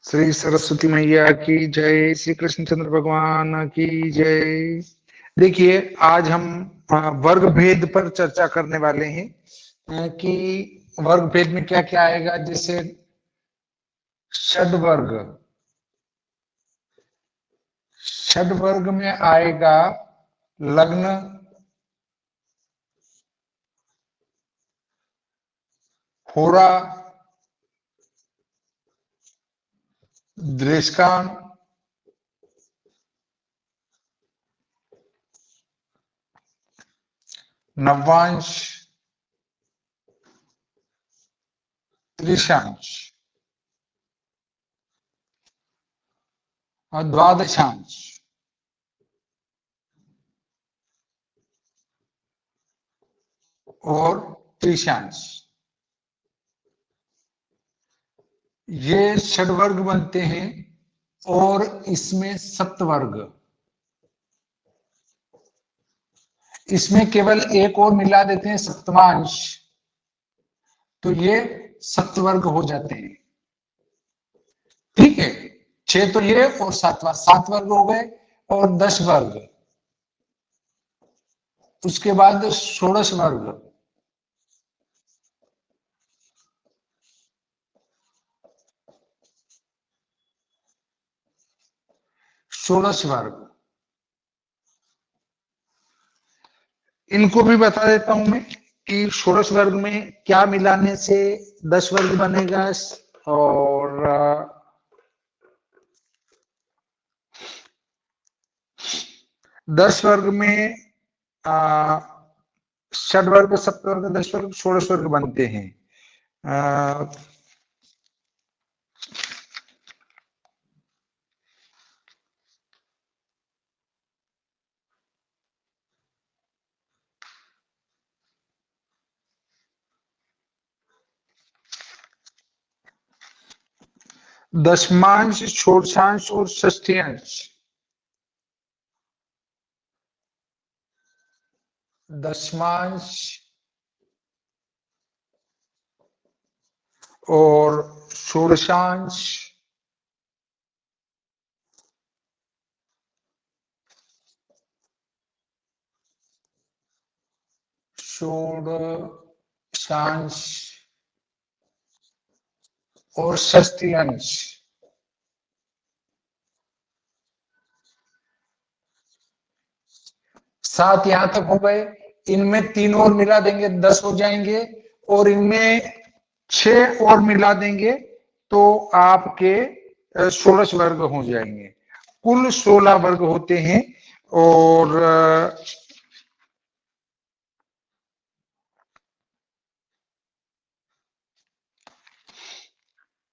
श्री सरस्वती मैया की जय, श्री कृष्णचंद्र भगवान की जय। देखिए, आज हम वर्ग भेद पर चर्चा करने वाले हैं कि वर्ग भेद में क्या क्या आएगा। जैसे षड वर्ग में आएगा लग्न, होरा, दृष्टान, नवांश, त्रिशांश और द्वादशांश। और त्रिशांश, ये षडवर्ग बनते हैं। और इसमें सप्तवर्ग, इसमें केवल एक और मिला देते हैं सप्तमांश, तो ये सप्तवर्ग हो जाते हैं। ठीक है, 6 तो ये और 7 वर्ग हो गए। और 10 वर्ग, उसके बाद 16 वर्ग, इनको भी बता देता हूं मैं कि 16 वर्ग में क्या मिलाने से 10 वर्ग बनेगा। और 10 वर्ग में षड वर्ग, सप्तवर्ग, 10 वर्ग, 16 वर्ग बनते हैं। 10मांश, षोडशांश और षष्ठीयांश। 10मांश और षोडशांश, और षष्ठीयांश। 7 यहां तक हो गए। इनमें 3 और मिला देंगे 10 हो जाएंगे। और इनमें 6 और मिला देंगे तो आपके 16 वर्ग हो जाएंगे। कुल 16 वर्ग होते हैं। और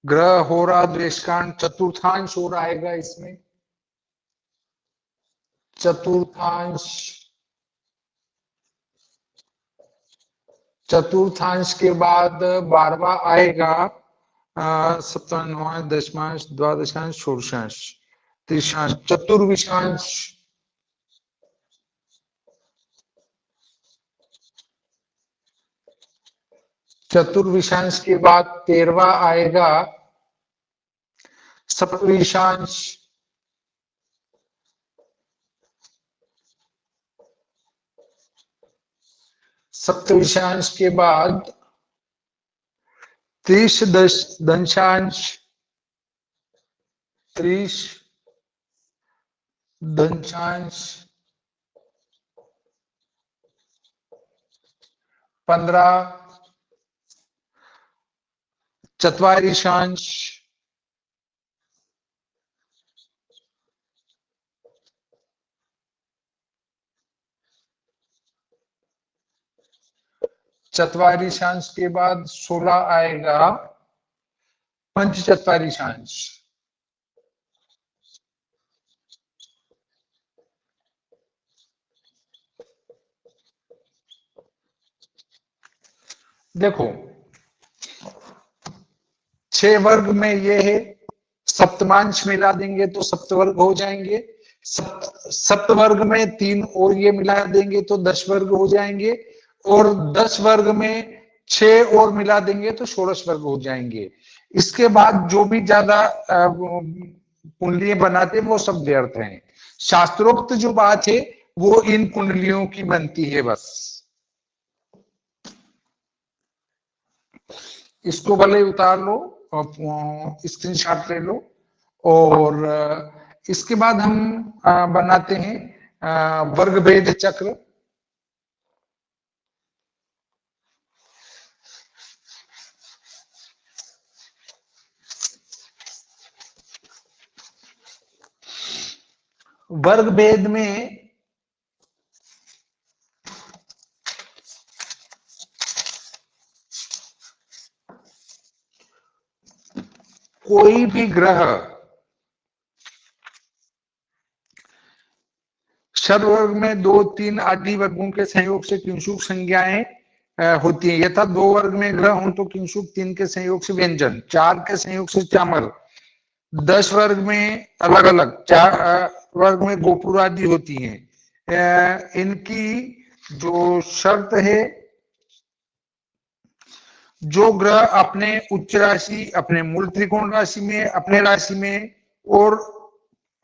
ग्रह, होरा, दृष्टान, चतुर्थांश हो आएगा इसमें। चतुर्थांश के बाद 12वां आएगा सप्तमांश, दशमांश, द्वादशांश, षोडशांश, त्रिशांश, चतुर्विशांश। चतुर्विशांश के बाद 13वां आएगा सप्तविशांश। सप्तविशांश के बाद 30 दशांश, 30 दशांश, 15 चत्वारिशांश, 44 के बाद 16 आएगा पंचचत्वारिशांश। देखो, 6 वर्ग में ये है, सप्तमांश मिला देंगे तो सप्तवर्ग हो जाएंगे। सप्तवर्ग में 3 और ये मिला देंगे तो 10 वर्ग हो जाएंगे। और 10 वर्ग में 6 और मिला देंगे तो 16 वर्ग हो जाएंगे। इसके बाद जो भी ज्यादा कुंडलियां बनाते हैं वो सब व्यर्थ हैं। शास्त्रोक्त जो बात है वो इन कुंडलियों की बनती है बस। इसको भले उतार लो और स्क्रीनशॉट ले लो। और इसके बाद हम बनाते हैं वर्ग भेद चक्र। वर्ग भेद में कोई भी ग्रह सर्वर्ग में 2, 3 आदि वर्गों के संयोग से किंशुक संज्ञाएं होती है। यथा 2 वर्ग में ग्रह हो तो किंशुक, 3 के संयोग से व्यंजन, 4 के संयोग से चामर, 10 वर्ग में अलग अलग, 4 वर्ग में गोपुर आदि होती हैं। इनकी जो शर्त है, जो ग्रह अपने उच्च राशि, अपने मूल त्रिकोण राशि में, अपने राशि में और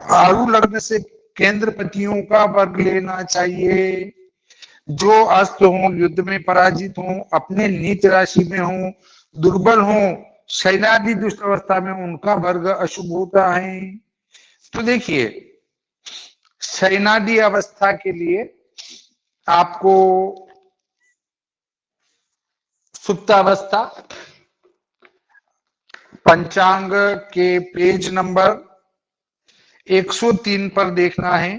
आरु लग्न से केंद्रपतियों का वर्ग लेना चाहिए। जो अस्त हो, युद्ध में पराजित हो, अपने नीच राशि में हो, दुर्बल हो, शयनादि दुष्ट अवस्था में, उनका वर्ग अशुभ होता है। तो देखिए, शयनादि अवस्था के लिए आपको सुप्तावस्था पंचांग के पेज नंबर 103 पर देखना है।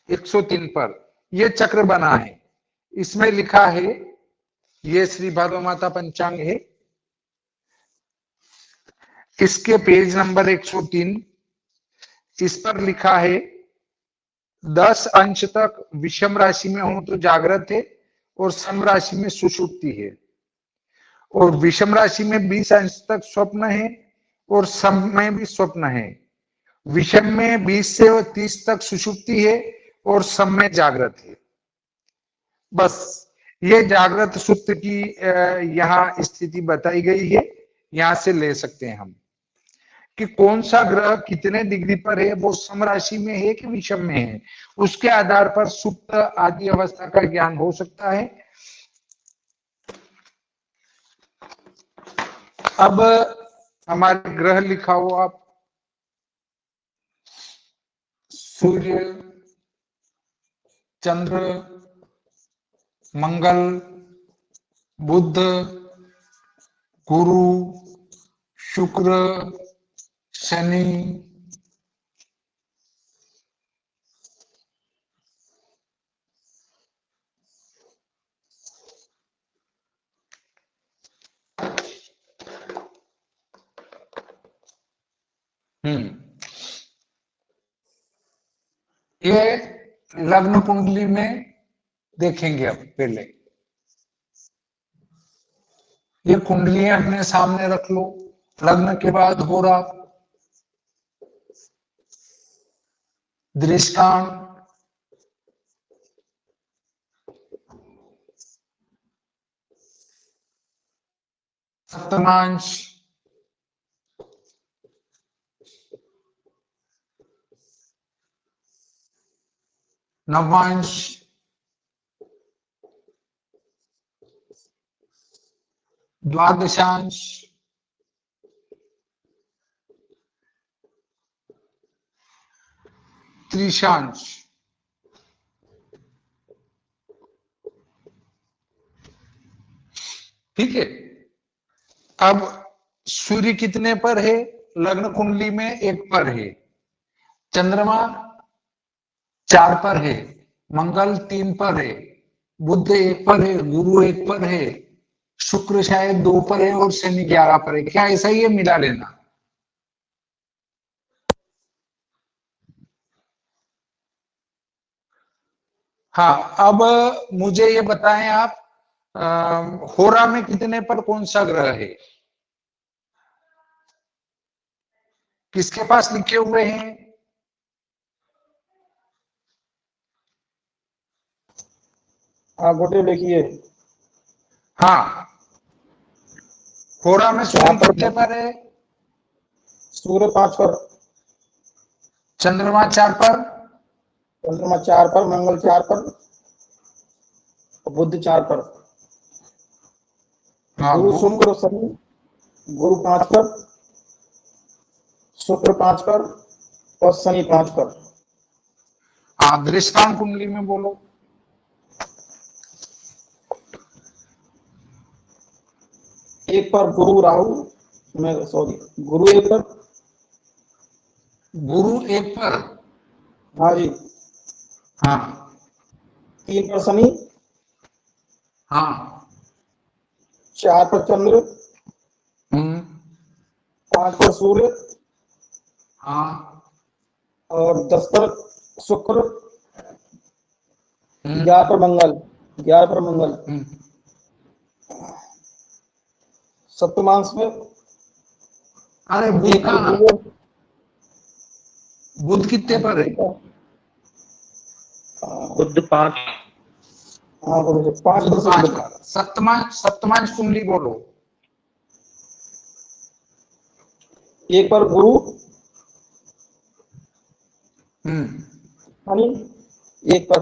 103 पर ये चक्र बना है, इसमें लिखा है, ये श्री भादो माता पंचांग है, इसके पेज नंबर 103, इस पर लिखा है 10 अंश तक विषम राशि में हो तो जागृत है और सम राशि में सुषुप्ति है, और विषम राशि में 20 अंश तक स्वप्न है और सम में भी स्वप्न है। विषम में 20 से 30 तक सुषुप्ति है और सम में जागृत है। बस ये जागृत सुप्त की यहाँ स्थिति बताई गई है। यहां से ले सकते हैं हम कि कौन सा ग्रह कितने डिग्री पर है, वो सम राशि में है कि विषम में है, उसके आधार पर सुप्त आदि अवस्था का ज्ञान हो सकता है। अब हमारे ग्रह लिखा हो आप, सूर्य, चंद्र, मंगल, बुध, गुरु, शुक्र, शनि, ये लग्न कुंडली में देखेंगे। अब पहले ये कुंडलियां अपने सामने रख लो। लग्न के बाद हो रहा दृष्टांत, सप्तमांश, नवांश, द्वादशांश, त्रिशांश। ठीक है। अब सूर्य कितने पर है लग्न कुंडली में? 1 पर है। चंद्रमा 4 पर है, मंगल 3 पर है, बुध 1 पर है, गुरु 1 पर है, शुक्र शायद 2 पर है और शनि 11 पर है। क्या ऐसा ही है? मिला लेना। हाँ, अब मुझे ये बताएं आप, होरा में कितने पर कौन सा ग्रह है? किसके पास लिखे हुए हैं? गोटे देखिए। हाँ, होरा में सूर्य कितने पर है? सूर्य 5 पर, चंद्रमा 4 पर, चंद्रमा 4 पर, मंगल 4 पर, बुध 4 पर, हाँ गुरु शुक्र शनि, गुरु 5 पर, शुक्र 5 पर और शनि 5 पर। हाँ दृष्टांत कुंडली में बोलो। एक पर गुरु राहु में, सॉरी, गुरु एक पर, गुरु एक पर, हाँ जी, हाँ 3 पर शनि, हाँ 4 पर चंद्र, 5 पर सूर्य हाँ और 10 पर शुक्र, 11 पर मंगल, 11 पर मंगल। सप्तमांश में अरे बुध एक पर का, गुरु, बुध कितने पर है? बुध 5, हाँ बोलो, 5 बुध पर 5 शुक्र, पर। सप्तमांश कुंडली बोलो। एक पर गुरु, शनि एक पर,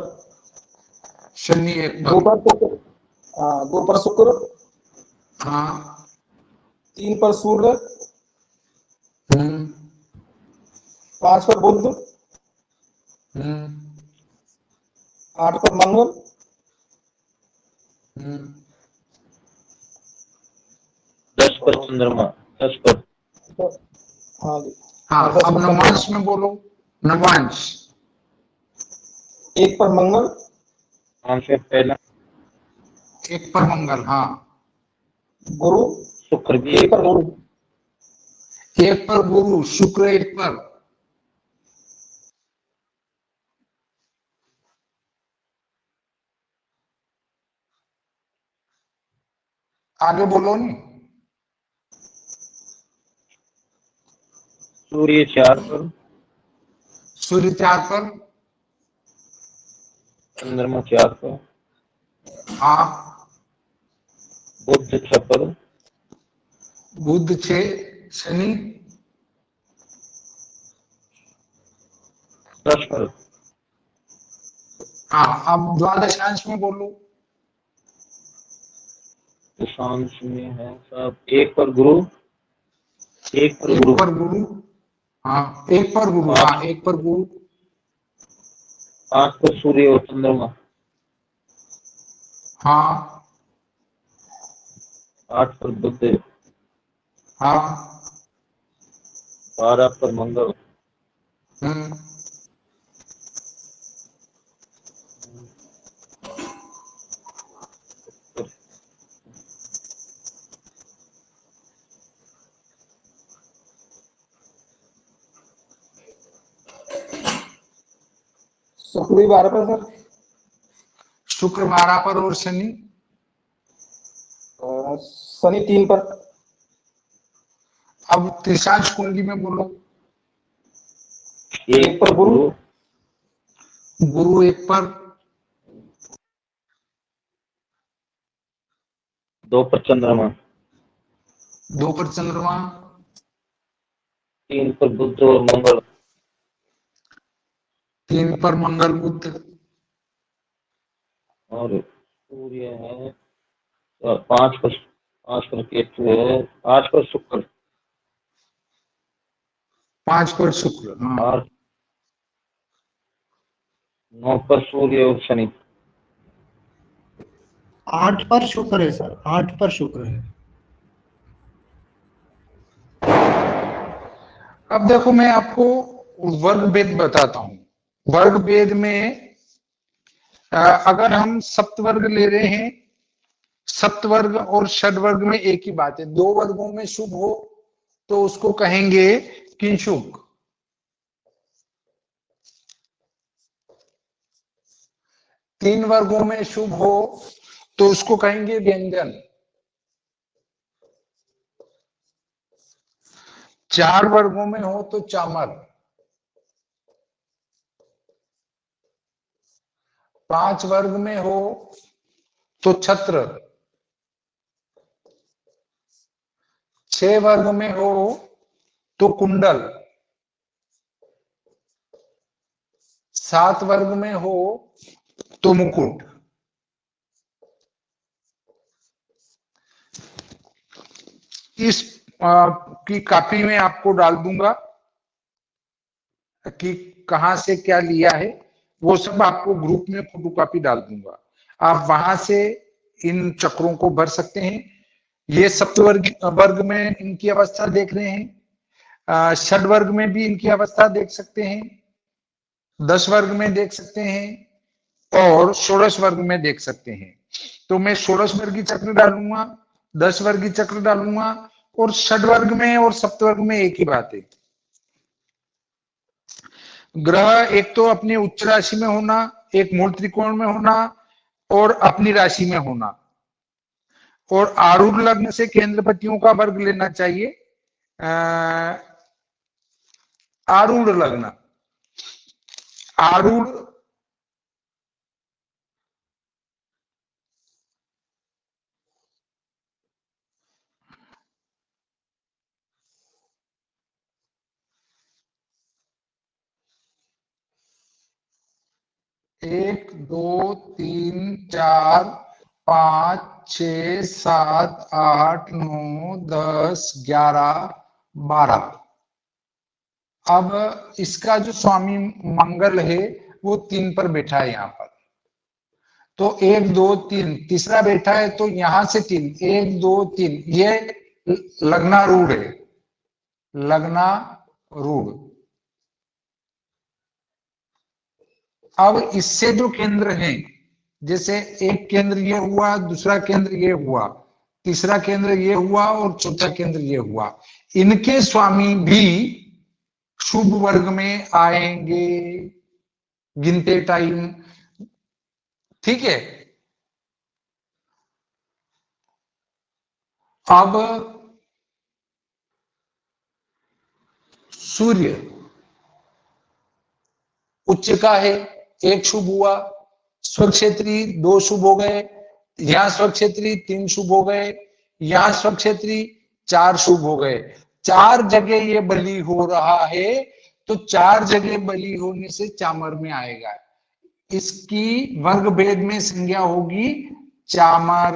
शनि एक 2 पर, पर शुक्र, हाँ 2 पर शुक्र, हाँ 3 पर सूर्य, 5 पर बुध, 8 पर मंगल, 10 पर चंद्रमा, 10 पर, हाँ जी, हाँ। 10 अब पर नवांश चंद्रमा, में बोलो। नवांश 1 पर मंगल, 5 से पहला, एक पर मंगल, हाँ गुरु, शुक्र भी 1 एक पर पर, गुरु, एक पर गुरु, शुक्र एक पर, आगे बोलो नहीं। सूर्य 4 पर, सूर्य 4 पर, चंद्रमा 4 पर, हाँ बुध 6 पर, बुध 6, शनि 10 पर, हाँ। अब द्वादशांश में बोलो। दशांश में है सब, 1 पर गुरु, 1 पर एक गुरु, पर गुरु, हाँ एक पर गुरु, 5, हाँ एक पर गुरु, 5 पर सूर्य और चंद्रमा, हाँ 8 पर बुध, हाँ 12 पर मंगल, हम्म। शुक्र भी 12 पर सर, शुक्र 12 पर और शनि, शनि 3 पर, अब त्रिशांश कुंडली में बोलो। 1 पर गुरु, गुरु एक पर, 2 पर चंद्रमा, 2 पर चंद्रमा, 3 पर बुध और मंगल, 3 पर मंगल बुध, और सूर्य है, और 5 पर केतु है, 5 पर शुक्र, 5 पर शुक्र, हाँ 8, 9 पर सूर्य और शनि, 8 पर शुक्र है सर, 8 पर शुक्र है। अब देखो मैं आपको वर्ग भेद बताता हूं। वर्ग भेद में अगर हम सप्तवर्ग ले रहे हैं, सप्तवर्ग और षडवर्ग में एक ही बात है। 2 वर्गों में शुभ हो तो उसको कहेंगे किंशुक, 3 वर्गों में शुभ हो तो उसको कहेंगे व्यंजन, 4 वर्गों में हो तो चामर, 5 वर्ग में हो तो छत्र, 6 वर्ग में हो तो कुंडल, 7 वर्ग में हो तो मुकुट। इस की कॉपी में आपको डाल दूंगा कि कहां से क्या लिया है, वो सब आपको ग्रुप में फोटोकॉपी डाल दूंगा। आप वहां से इन चक्रों को भर सकते हैं। ये सप्तवर्ग वर्ग में इनकी अवस्था देख रहे हैं, षड वर्ग में भी इनकी अवस्था देख सकते हैं, 10 वर्ग में देख सकते हैं और षोडश वर्ग में देख सकते हैं। तो मैं षोडश वर्गी चक्र डालूंगा, 10 वर्गी चक्र डालूंगा और षड वर्ग में और सप्तवर्ग में एक ही बात है। ग्रह एक तो अपनी उच्च राशि में होना, एक मूल त्रिकोण में होना और अपनी राशि में होना, और आरूढ़ लग्न से केंद्रपतियों का वर्ग लेना चाहिए। आरूढ़ लग्न, आरूढ़ एक, दो, तीन, चार, 5, 6, 7, 8, 9, 10, 11, 12। अब इसका जो स्वामी मंगल है वो 3 पर बैठा है यहाँ पर। तो 1, 2, 3 तीसरा बैठा है, तो यहां से 3, 1, 2, 3 ये लग्नारूढ़ है, लग्नारूढ़। अब इससे जो केंद्र है, जैसे एक केंद्र ये हुआ, दूसरा केंद्र ये हुआ, तीसरा केंद्र ये हुआ और चौथा केंद्र ये हुआ, इनके स्वामी भी शुभ वर्ग में आएंगे गिनते टाइम। ठीक है। अब सूर्य उच्च का है, 1 शुभ हुआ, स्वक्षेत्री 2 शुभ हो गए, यहां स्वक्षेत्री 3 शुभ हो गए, यहां स्वक्षेत्री 4 शुभ हो गए। 4 जगह ये बलि हो रहा है, तो 4 जगह बलि होने से चामर में आएगा। इसकी वर्ग भेद में संज्ञा होगी चामर।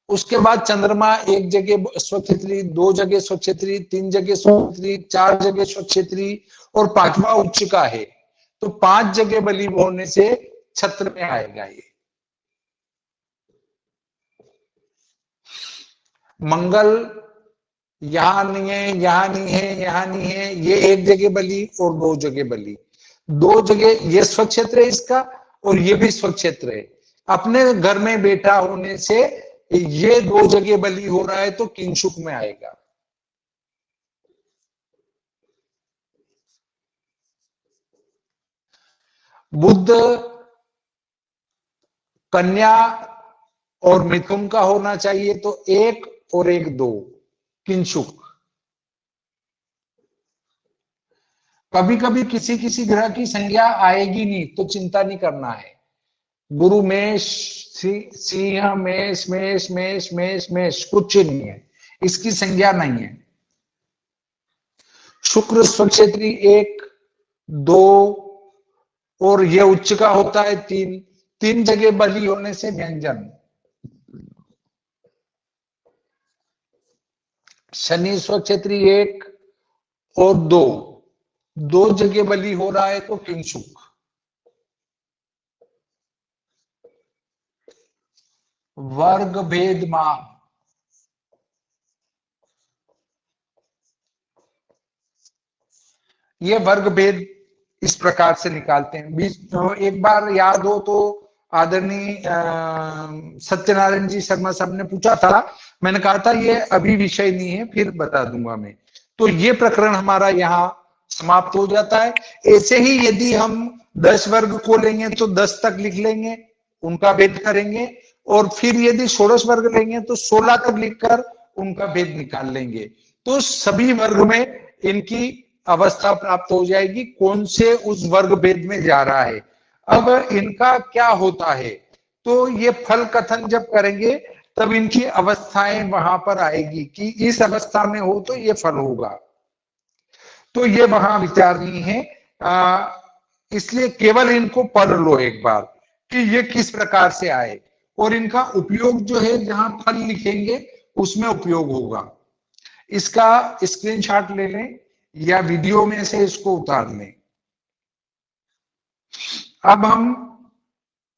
उसके बाद चंद्रमा 1 जगह स्वक्षेत्री, 2 जगह स्वक्षेत्री, 3 जगह स्वक्षेत्री, 4 जगह स्वक्षेत्री और 5वां उच्च का है, तो 5 जगह बलि होने से छत्र में आएगा। ये मंगल यहां नहीं है, यहां नहीं है, यहां नहीं है, ये 1 जगह बलि और 2 जगह बलि, 2 जगह ये स्वक्षेत्र है इसका और ये भी स्वक्षेत्र है। अपने घर में बैठा होने से ये 2 जगह बलि हो रहा है, तो किंशुक में आएगा। बुध कन्या और मिथुन का होना चाहिए, तो 1 और 1 2 किंशुक। कभी कभी किसी किसी ग्रह की संज्ञा आएगी नहीं, तो चिंता नहीं करना है। गुरु मेष, सिंह, मेष मेष मेष मेष मेष कुछ नहीं है, इसकी संज्ञा नहीं है। शुक्र स्वक्षेत्री 1 2 और ये उच्च का होता है 3, 3 जगह बलि होने से व्यंजन। शनि स्वक्षेत्री 1 और 2, 2 जगह बलि हो रहा है, तो किंशुक। वर्ग भेद मान, ये वर्ग भेद इस प्रकार से निकालते हैं। तो एक बार याद हो तो आदरणीय सत्यनारायण जी शर्मा साहब ने पूछा था, मैंने कहा था ये अभी विषय नहीं है, फिर बता दूंगा मैं। तो ये प्रकरण हमारा यहाँ समाप्त हो जाता है। ऐसे ही यदि हम 10 वर्ग को लेंगे तो 10 तक लिख लेंगे, उनका भेद करेंगे, और फिर यदि षोडश वर्ग लेंगे तो 16 तक लिखकर उनका भेद निकाल लेंगे। तो सभी वर्ग में इनकी अवस्था प्राप्त हो जाएगी, कौन से उस वर्ग भेद में जा रहा है। अब इनका क्या होता है, तो ये फल कथन जब करेंगे तब इनकी अवस्थाएं वहां पर आएगी कि इस अवस्था में हो तो ये फल होगा। तो ये वहां विचार नहीं है। इसलिए केवल इनको पढ़ लो एक बार कि ये किस प्रकार से आए, और इनका उपयोग जो है जहां फल लिखेंगे उसमें उपयोग होगा। इसका स्क्रीनशॉट ले लें या वीडियो में से इसको उतार लें। अब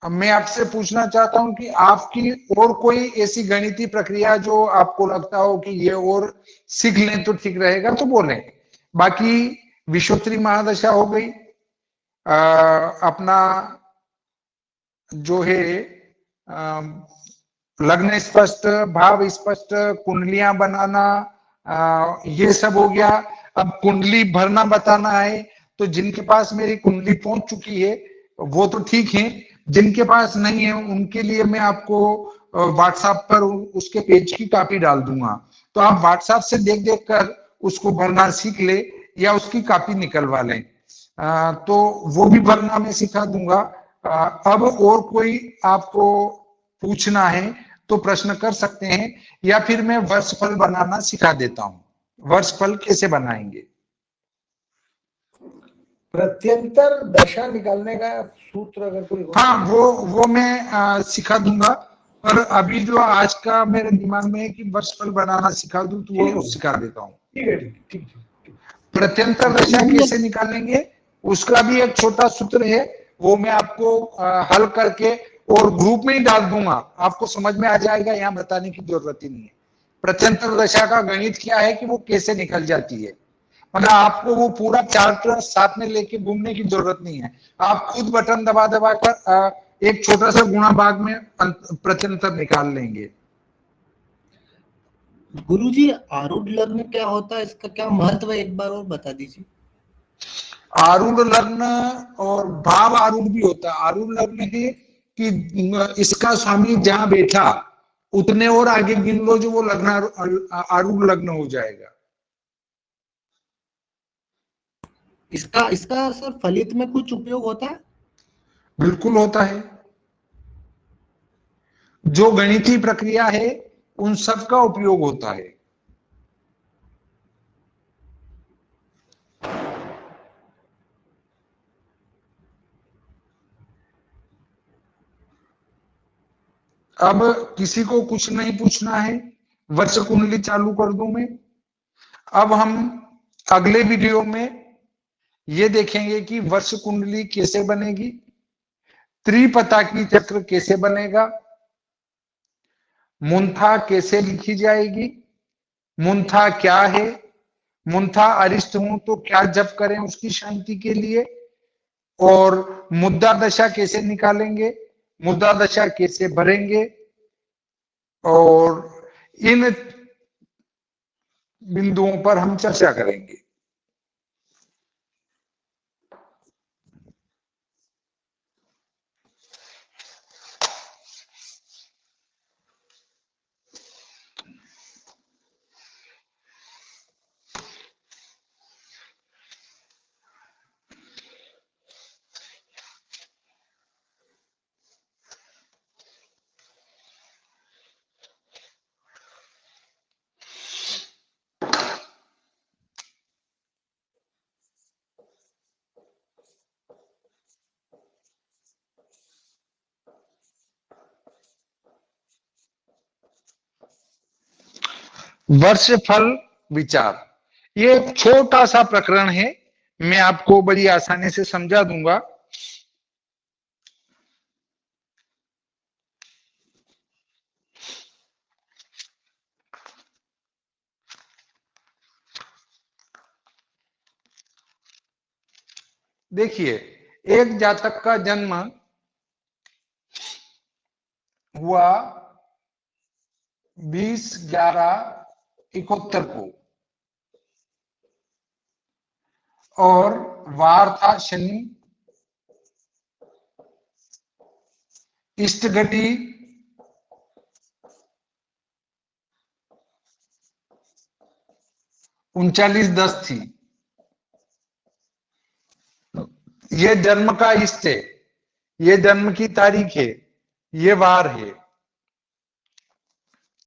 मैं आपसे पूछना चाहता हूं कि आपकी और कोई ऐसी गणितीय प्रक्रिया जो आपको लगता हो कि ये और सीख लें तो ठीक रहेगा तो बोलें। बाकी विश्वोत्तरी महादशा हो गई, अपना जो है लग्न स्पष्ट, भाव स्पष्ट, कुंडलियां बनाना, ये सब हो गया। अब कुंडली भरना बताना है, तो जिनके पास मेरी कुंडली पहुंच चुकी है वो तो ठीक है, जिनके पास नहीं है उनके लिए मैं आपको व्हाट्सएप पर उसके पेज की कॉपी डाल दूंगा, तो आप व्हाट्सएप से देख देख कर उसको भरना सीख ले या उसकी कॉपी निकलवा लें। तो वो भी भरना मैं सिखा दूंगा। अब और कोई आपको पूछना है तो प्रश्न कर सकते हैं, या फिर मैं वर्षफल बनाना सिखा देता हूं। वर्षफल कैसे बनाएंगे? प्रत्यंतर दशा निकालने का सूत्र अगर कोई हो। हाँ, वो मैं सिखा दूंगा, पर अभी जो आज का मेरे दिमाग में है कि वर्षफल बनाना सिखा दूं तो वो सिखा देता हूँ। ठीक है, ठीक है। प्रत्यंतर दशा कैसे निकालेंगे उसका भी एक छोटा सूत्र है, वो मैं आपको हल करके और ग्रुप में ही डाल दूंगा, आपको समझ में आ जाएगा, यहाँ बताने की जरूरत ही नहीं है। प्रत्यंतर दशा का गणित क्या है कि वो कैसे निकल जाती है, मतलब आपको वो पूरा चार्ट साथ में लेके घूमने की जरूरत नहीं है। आप खुद बटन दबा दबा कर एक छोटा सा गुणा भाग में प्रत्यंतर निकाल लेंगे। गुरुजी, आरूढ़ लग्न क्या होता है, इसका क्या महत्व है, एक बार और बता दीजिए। आरूढ़ लग्न और भाव आरूढ़ भी होता है। आरूढ़ लग्न है कि इसका स्वामी जहां बैठा उतने और आगे गिन लो जो वो लग्न आरूढ़ लग्न हो जाएगा। इसका इसका सर फलित में कुछ उपयोग होता है? बिल्कुल होता है। जो गणितीय प्रक्रिया है उन सब का उपयोग होता है। अब किसी को कुछ नहीं पूछना है, वर्ष कुंडली चालू कर दूं मैं। अब हम अगले वीडियो में ये देखेंगे कि वर्ष कुंडली कैसे बनेगी, त्रिपता की चक्र कैसे बनेगा, मुंथा कैसे लिखी जाएगी, मुंथा क्या है, मुंथा अरिष्ट हूं तो क्या जप करें उसकी शांति के लिए, और मुद्दा दशा कैसे निकालेंगे, मुद्दा दशा कैसे भरेंगे, और इन बिंदुओं पर हम चर्चा करेंगे। वर्ष फल विचार, ये एक छोटा सा प्रकरण है, मैं आपको बड़ी आसानी से समझा दूंगा। देखिए, एक जातक का जन्म हुआ 20/11/71 को, और वार था शनि, इष्ट घटी 39/10 थी। ये जन्म का इष्ट है, ये जन्म की तारीख है, ये वार है।